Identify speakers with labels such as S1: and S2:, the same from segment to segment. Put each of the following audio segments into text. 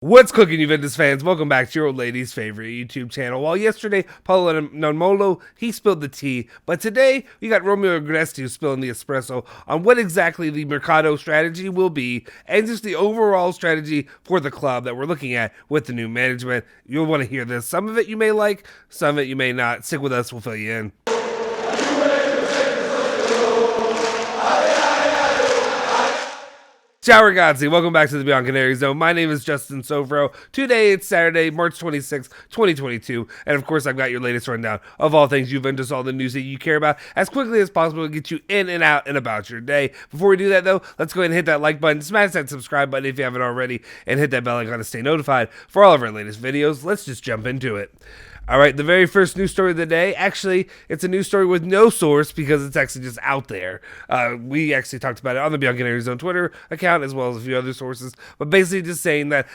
S1: What's cooking, Juventus fans? Welcome back to your old lady's favorite YouTube channel. While yesterday, Paulo Nonmolo, he spilled the tea, but today, we got Romeo Agresti who's spilling the espresso on what exactly the Mercado strategy will be, and just the overall strategy for the club that we're looking at with the new management. You'll want to hear this. Some of it you may like, some of it you may not. Stick with us, we'll fill you in. Ciao ragazzi, welcome back to the Bianconeri Zone. My name is Justin Sovro. Today it's Saturday, March 26th, 2022, and of course I've got your latest rundown of all things Juventus, all the news that you care about, as quickly as possible to get you in and out and about your day. Before we do that though, let's go ahead and hit that like button, smash that subscribe button if you haven't already, and hit that bell icon to stay notified for all of our latest videos. Let's just jump into it. All right, the very first news story of the day, actually, it's a news story with no source because it's actually just out there. We actually talked about it on the Bianconeri Zone Twitter account as well as a few other sources, but basically just saying that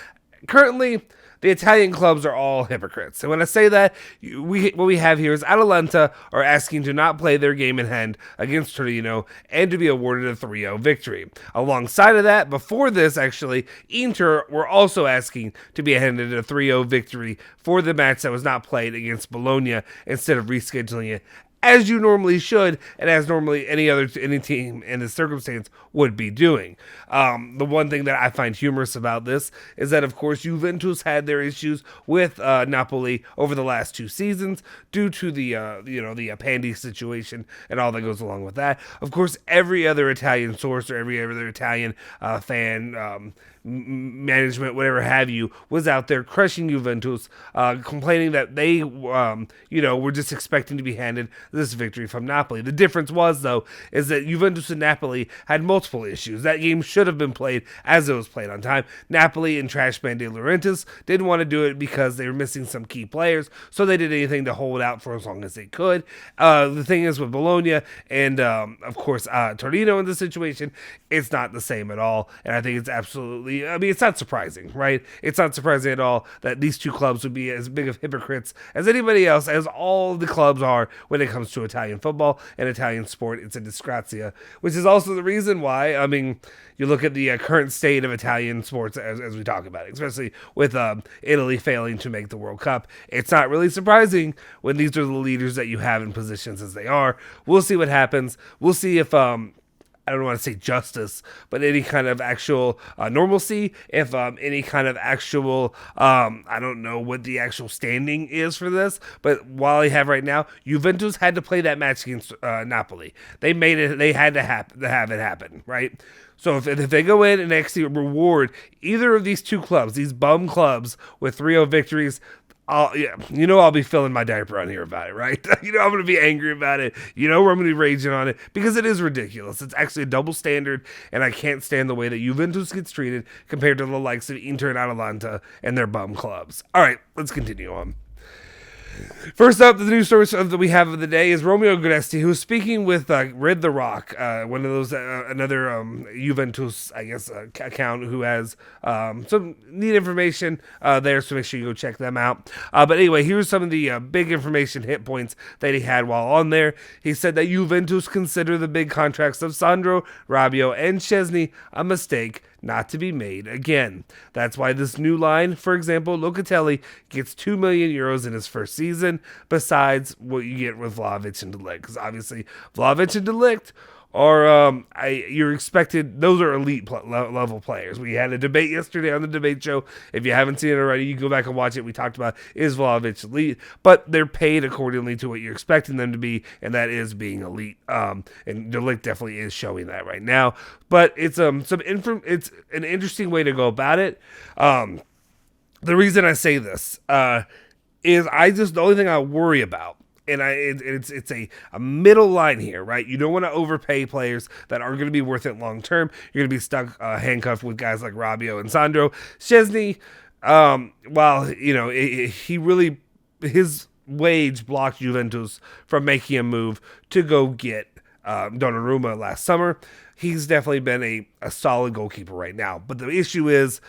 S1: currently the Italian clubs are all hypocrites. And when I say that, what we have here is Atalanta are asking to not play their game in hand against Torino and to be awarded a 3-0 victory. Alongside of that, before this actually, Inter were also asking to be handed a 3-0 victory for the match that was not played against Bologna instead of rescheduling it, as you normally should, and as normally any team in this circumstance would be doing. The one thing that I find humorous about this is that, of course, Juventus had their issues with Napoli over the last 2 seasons due to the Pandy situation and all that goes along with that. Of course, every other Italian source or every other Italian fan. Management, whatever have you, was out there crushing Juventus, complaining that they, were just expecting to be handed this victory from Napoli. The difference was, though, is that Juventus and Napoli had multiple issues. That game should have been played as it was played on time. Napoli and Trashman De Laurentiis didn't want to do it because they were missing some key players, so they did anything to hold out for as long as they could. The thing is with Bologna and, of course, Torino in this situation, it's not the same at all, and I think it's absolutely, it's not surprising, right? It's not surprising at all that these two clubs would be as big of hypocrites as anybody else, as all the clubs are when it comes to Italian football and Italian sport. It's a disgrazia, which is also the reason why, you look at the current state of Italian sports as we talk about it, especially with Italy failing to make the World Cup. It's not really surprising when these are the leaders that you have in positions as they are. We'll see what happens. We'll see if I don't want to say justice, but any kind of actual normalcy, if any kind of actual, I don't know what the actual standing is for this, but while I have right now, Juventus had to play that match against Napoli. They made it, they had to have it happen, right? So if they go in and actually reward either of these two clubs, these bum clubs, with 3-0 victories, I'll be filling my diaper on here about it, right? I'm going to be angry about it. Where I'm going to be raging on it because it is ridiculous. It's actually a double standard, and I can't stand the way that Juventus gets treated compared to the likes of Inter and Atalanta and their bum clubs. All right, let's continue on. First up, the news story that we have of the day is Romeo Agresti, who's speaking with Red the Rock, one of those another Juventus, I guess, account who has some neat information there, so make sure you go check them out. But anyway, here's some of the big information hit points that he had while on there. He said that Juventus consider the big contracts of Sandro, Rabiot, and Szczesny a mistake not to be made again. That's why this new line, for example, Locatelli gets 2 million euros in his first season, besides what you get with Vlahovic and De Ligt. Because obviously, Vlahovic and De Ligt are, you're expected, those are elite level players. We had a debate yesterday on the debate show. If you haven't seen it already, you can go back and watch it. We talked about, is Vlahovic elite? But they're paid accordingly to what you're expecting them to be, and that is being elite. And De Ligt definitely is showing that right now. But it's it's an interesting way to go about it. The reason I say this is the only thing I worry about, and it's a middle line here, right? You don't want to overpay players that aren't going to be worth it long term. You're going to be stuck handcuffed with guys like Rabiot and Sandro. Szczesny, his wage blocked Juventus from making a move to go get Donnarumma last summer. He's definitely been a solid goalkeeper right now. But the issue is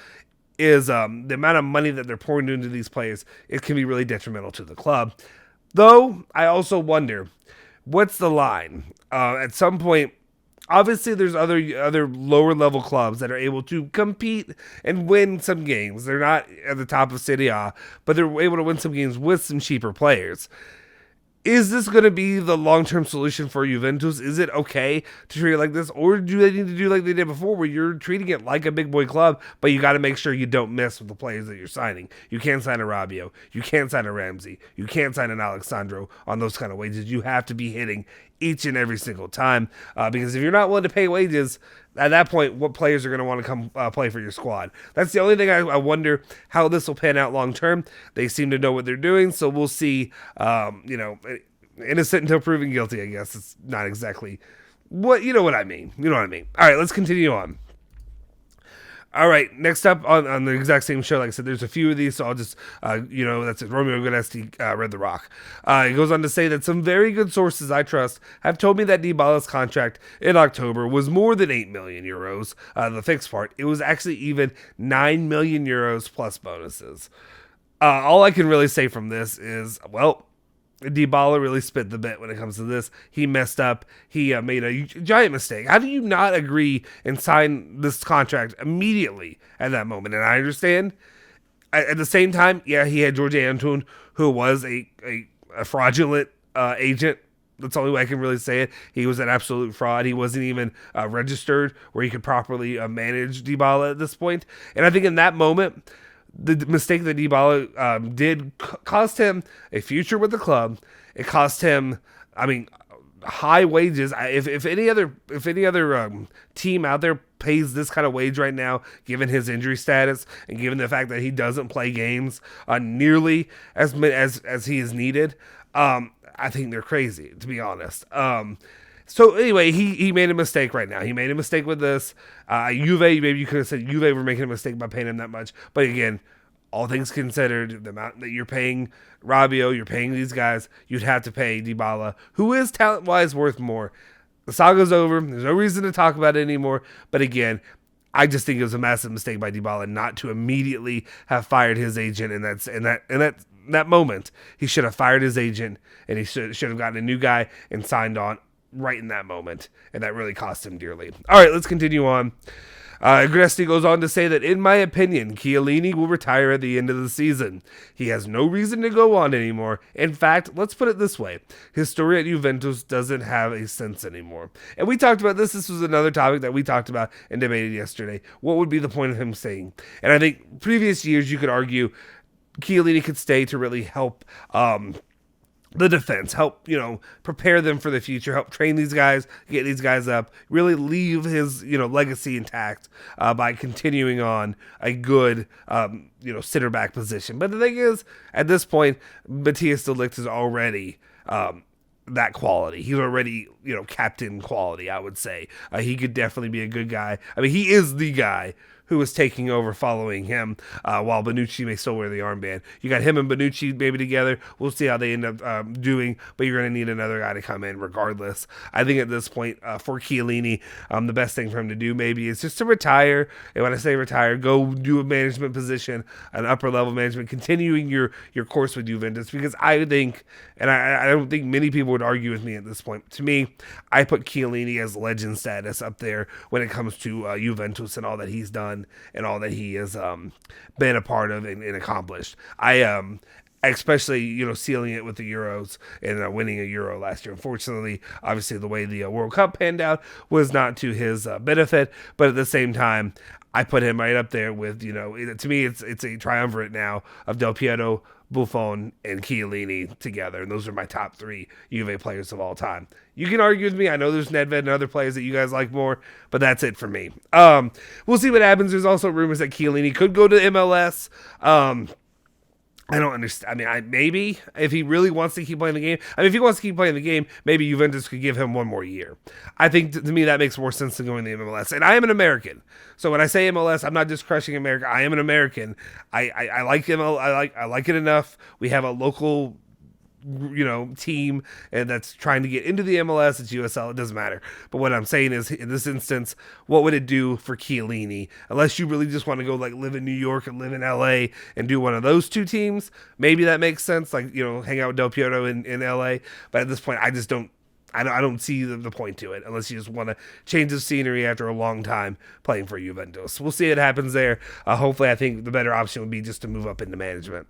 S1: the amount of money that they're pouring into these players. It can be really detrimental to the club. Though, I also wonder, what's the line? At some point, Obviously, there's other lower level clubs that are able to compete and win some games. They're not at the top of Serie A, but they're able to win some games with some cheaper players. Is this going to be the long-term solution for Juventus? Is it okay to treat it like this? Or do they need to do like they did before, where you're treating it like a big boy club, but you got to make sure you don't mess with the players that you're signing? You can't sign a Rabiot. You can't sign a Ramsey. You can't sign an Alexandro on those kind of wages. You have to be hitting each and every single time, because if you're not willing to pay wages, at that point, what players are going to want to come play for your squad? That's the only thing I wonder how this will pan out long term. They seem to know what they're doing, so we'll see. Innocent until proven guilty, I guess. It's not exactly what I mean. You know what I mean. All right, let's continue on. All right, next up on the exact same show, like I said, there's a few of these, so I'll just, that's it. Romeo Agresti read the rock. He goes on to say that some very good sources I trust have told me that Dybala's contract in October was more than 8 million euros, the fixed part. It was actually even 9 million euros plus bonuses. All I can really say from this is, well, Dybala really spit the bit when it comes to this. He messed up. He made a giant mistake. How do you not agree and sign this contract immediately at that moment? And I understand. At the same time, yeah, he had George Antoun, who was a fraudulent agent. That's the only way I can really say it. He was an absolute fraud. He wasn't even registered where he could properly manage Dybala at this point. And I think in that moment, the mistake that Dybala did cost him a future with the club. It cost him, high wages. If any other team out there pays this kind of wage right now, given his injury status and given the fact that he doesn't play games nearly as he is needed, I think they're crazy, to be honest. So anyway, he made a mistake right now. He made a mistake with this. Juve, maybe you could have said Juve were making a mistake by paying him that much. But again, all things considered, the amount that you're paying Rabiot, you're paying these guys, you'd have to pay Dybala, who is talent-wise worth more. The saga's over. There's no reason to talk about it anymore. But again, I just think it was a massive mistake by Dybala not to immediately have fired his agent in that moment. He should have fired his agent, and he should have gotten a new guy and signed on right in that moment, and that really cost him dearly. All right, let's continue on. Agresti goes on to say that, in my opinion, Chiellini will retire at the end of the season. He has no reason to go on anymore. In fact, let's put it this way. His story at Juventus doesn't have a sense anymore. And we talked about this. This was another topic that we talked about and debated yesterday. What would be the point of him staying? And I think previous years you could argue Chiellini could stay to really help the defense, help, prepare them for the future, help train these guys, get these guys up, really leave his, legacy intact by continuing on a good, center back position. But the thing is, at this point, Matthias de Ligt is already that quality. He's already, captain quality, I would say. He could definitely be a good guy. He is the guy who was taking over following him, while Bonucci may still wear the armband. You got him and Bonucci maybe together. We'll see how they end up doing, but you're going to need another guy to come in regardless. I think at this point, for Chiellini, the best thing for him to do maybe is just to retire. And when I say retire, go do a management position, an upper level management, continuing your course with Juventus, because I think, and I don't think many people would argue with me at this point. To me, I put Chiellini as legend status up there when it comes to Juventus and all that he's done and all that he has been a part of and accomplished. Especially, sealing it with the Euros and winning a Euro last year. Unfortunately, obviously, the way the World Cup panned out was not to his benefit, but at the same time, I put him right up there with, to me, it's a triumvirate now of Del Piero, Buffon, and Chiellini together, and those are my top 3 Juve players of all time. You can argue with me. I know there's Nedved and other players that you guys like more, but that's it for me. We'll see what happens. There's also rumors that Chiellini could go to MLS. I don't understand. Maybe if he really wants to keep playing the game. If he wants to keep playing the game, maybe Juventus could give him one more year. I think to me that makes more sense than going to the MLS. And I am an American, so when I say MLS, I'm not just crushing America. I am an American. I like him. I like it enough. We have a local team and that's trying to get into the MLS. It's USL. It doesn't matter. But what I'm saying is, in this instance, what would it do for Chiellini? Unless you really just want to go live in New York and live in LA and do one of those 2 teams, maybe that makes sense. Hang out with Del Piero in LA. But at this point, I I don't see the point to it unless you just want to change the scenery after a long time playing for Juventus. We'll see what happens there. Hopefully, I think the better option would be just to move up into management.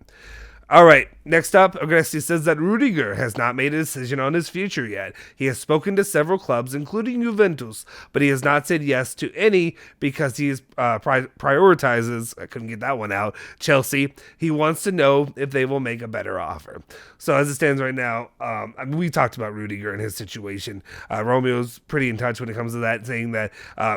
S1: All right, next up, Agresti says that Rudiger has not made a decision on his future yet. He has spoken to several clubs, including Juventus, but he has not said yes to any because he prioritizes, I couldn't get that one out, Chelsea. He wants to know if they will make a better offer. So as it stands right now, we talked about Rudiger and his situation. Romeo's pretty in touch when it comes to that, saying that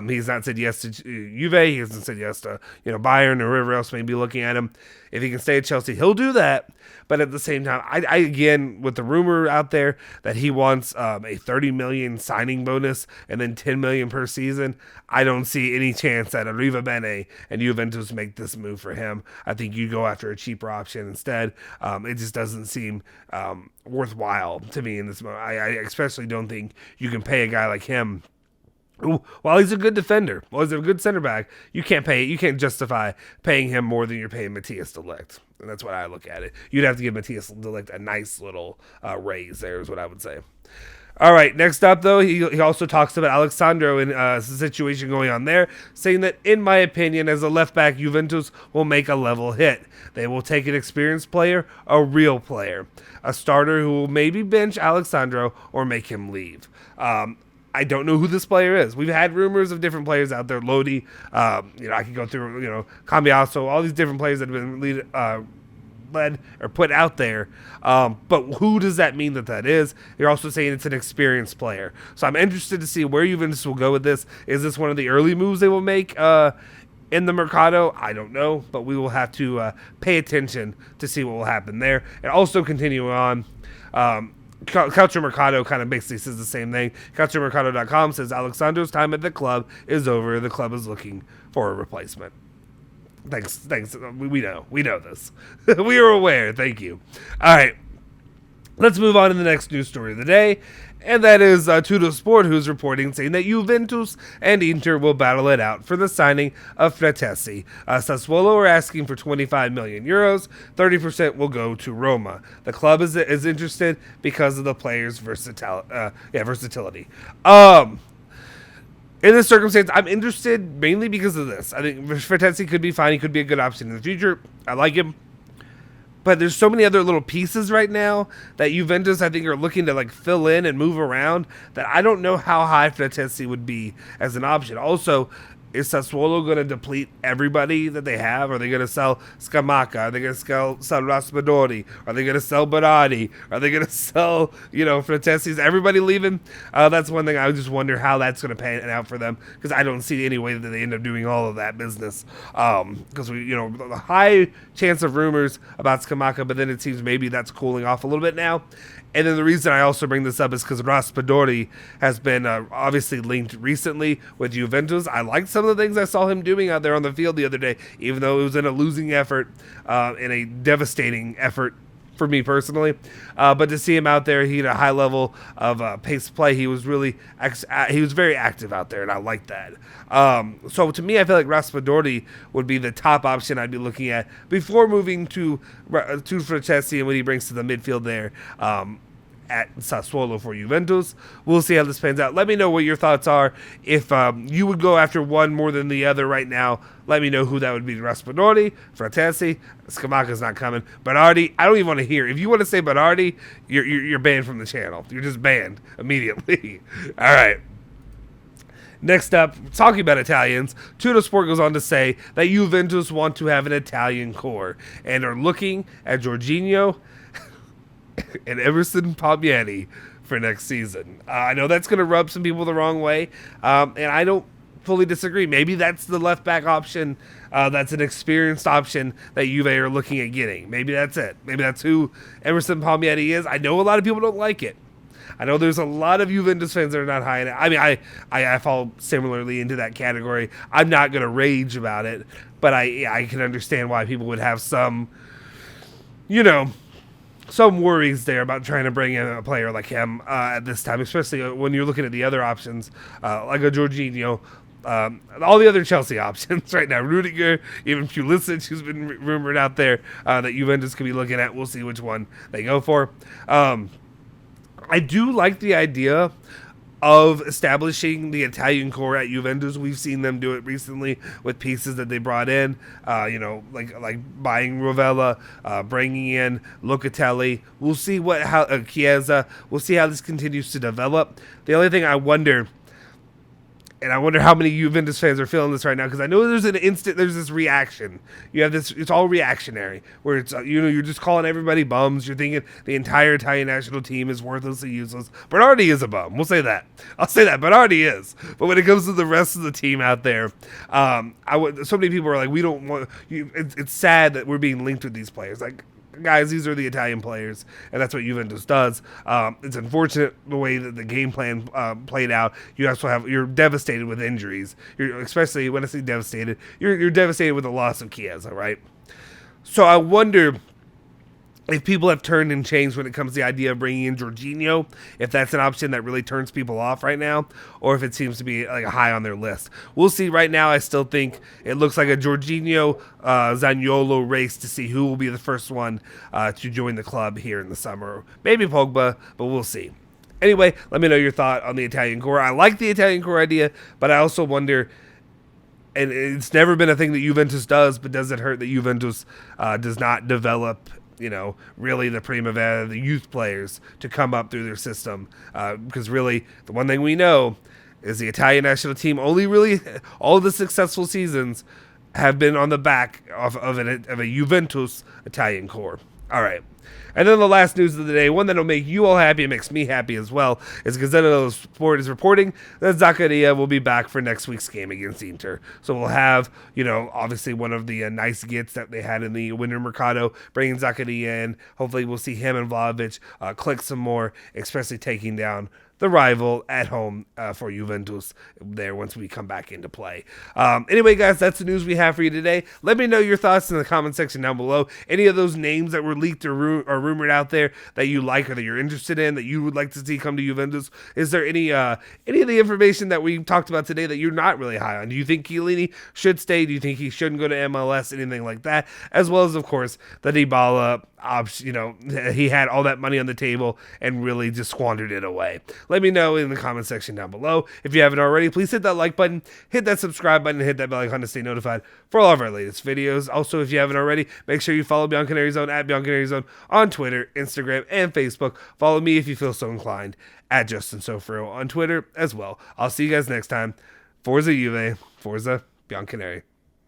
S1: he's not said yes to Juve, he hasn't said yes to Bayern or whoever else may be looking at him. If he can stay at Chelsea, he'll do that. But at the same time, I again, with the rumor out there that he wants a 30 million signing bonus and then 10 million per season, I don't see any chance that Arriva Bene and Juventus make this move for him. I think you go after a cheaper option instead. It just doesn't seem worthwhile to me in this moment. I especially don't think you can pay a guy like him. While he's a good defender, while he's a good center back, you can't justify paying him more than you're paying Matthias de Ligt. And that's what I look at it. You'd have to give Matthias de Ligt a nice little raise there is what I would say. All right, next up, though, he also talks about Alexandro and the situation going on there, saying that, in my opinion, as a left back, Juventus will make a level hit. They will take an experienced player, a real player, a starter who will maybe bench Alexandro or make him leave. I don't know who this player is. We've had rumors of different players out there. Lodi, I can go through, Cambiaso, all these different players that have been led or put out there. But who does that mean that is? You're also saying it's an experienced player. So I'm interested to see where Juventus will go with this. Is this one of the early moves they will make in the Mercado? I don't know, but we will have to pay attention to see what will happen there. And also continue on. Calcio Mercado kind of basically says the same thing. CalcioMercado.com says Alexandro's time at the club is over. The club is looking for a replacement. Thanks. We know this. We are aware. Thank you. All right. Let's move on to the next news story of the day. And that is Tutto Sport, who's reporting, saying that Juventus and Inter will battle it out for the signing of Fratesi. Sassuolo are asking for 25 million euros. 30% will go to Roma. The club is interested because of the player's versatility. In this circumstance, I'm interested mainly because of this. I think Fratesi could be fine. He could be a good option in the future. I like him. But there's so many other little pieces right now that Juventus, I think, are looking to fill in and move around that I don't know how high Fratesi would be as an option. Also, is Sassuolo going to deplete everybody that they have? Are they going to sell Scamacca? Are they going to sell Raspadori? Are they going to sell Berardi? Are they going to sell, Fratesi's? Everybody leaving? That's one thing I just wonder how that's going to pan out for them, because I don't see any way that they end up doing all of that business. Because the high chance of rumors about Scamacca, but then it seems maybe that's cooling off a little bit now. And then the reason I also bring this up is because Raspadori has been obviously linked recently with Juventus. I liked some of the things I saw him doing out there on the field the other day, even though it was in a losing effort, in a devastating effort for me personally. But to see him out there, he had a high level of pace play. He was very active out there, and I like that. So to me, I feel like Raspadori would be the top option I'd be looking at before moving to Fratesi and what he brings to the midfield there. At Sassuolo for Juventus. We'll see how this pans out. Let me know what your thoughts are. If you would go after one more than the other right now, let me know who that would be. Raspadori, Fratesi, Scamacca's not coming. Berardi, I don't even want to hear. If you want to say Berardi, you're banned from the channel. You're just banned immediately. All right. Next up, talking about Italians, Tutto Sport goes on to say that Juventus want to have an Italian core and are looking at Jorginho and Emerson Palmieri for next season. I know that's going to rub some people the wrong way, and I don't fully disagree. Maybe that's the left back option. That's an experienced option that Juve are looking at getting. Maybe that's it. Maybe that's who Emerson Palmieri is. I know a lot of people don't like it. I know there's a lot of Juventus fans that are not high in it. I mean, I fall similarly into that category. I'm not going to rage about it, but I can understand why people would have some worries there about trying to bring in a player like him at this time, especially when you're looking at the other options, like a Jorginho, all the other Chelsea options right now. Rudiger, even Pulisic, who's been rumored out there that Juventus could be looking at. We'll see which one they go for. I do like the idea of establishing the Italian core at Juventus. We've seen them do it recently with pieces that they brought in, like buying Rovella, bringing in Locatelli. We'll see how Chiesa. We'll see how this continues to develop. The only thing I wonder, and I wonder how many Juventus fans are feeling this right now, because I know there's this reaction. You have this, it's all reactionary, where it's, you're just calling everybody bums. You're thinking the entire Italian national team is worthless and useless. Bernardi is a bum. We'll say that. I'll say that. Bernardi is. But when it comes to the rest of the team out there, so many people are like, we don't want, it's sad that we're being linked with these players. Like, guys, these are the Italian players, and that's what Juventus does. It's unfortunate the way that the game plan played out. You're devastated with injuries. Especially when I say devastated, you're devastated with the loss of Chiesa, right? So I wonder if people have turned and changed when it comes to the idea of bringing in Jorginho, if that's an option that really turns people off right now, or if it seems to be like high on their list. We'll see. Right now, I still think it looks like a Jorginho Zaniolo race to see who will be the first one to join the club here in the summer. Maybe Pogba, but we'll see. Anyway, let me know your thought on the Italian core. I like the Italian core idea, but I also wonder, and it's never been a thing that Juventus does, but does it hurt that Juventus does not develop really the primavera, the youth players to come up through their system? Because really, the one thing we know is the Italian national team only really, all the successful seasons have been on the back of a Juventus Italian core. All right. And then the last news of the day, one that'll make you all happy and makes me happy as well, is Gazzetta dello Sport is reporting that Zaccaria will be back for next week's game against Inter. So we'll have, obviously one of the nice gets that they had in the winter mercado, bringing Zaccaria in. Hopefully we'll see him and Vlahovic click some more, especially taking down the rival at home for Juventus there once we come back into play. Anyway, guys, that's the news we have for you today. Let me know your thoughts in the comment section down below. Any of those names that were leaked or rumored out there that you like or that you're interested in, that you would like to see come to Juventus? Is there any of the information that we talked about today that you're not really high on? Do you think Chiellini should stay? Do you think he shouldn't go to MLS? Anything like that? As well as, of course, the Dybala he had all that money on the table and really just squandered it away. Let me know in the comment section down below. If you haven't already, please hit that like button, hit that subscribe button, and hit that bell icon to stay notified for all of our latest videos. Also, if you haven't already, make sure you follow Bianconeri Zone at Bianconeri Zone on Twitter, Instagram, and Facebook. Follow me if you feel so inclined at Justin Sofro on Twitter as well. I'll see you guys next time. Forza Juve, Forza Bianconeri.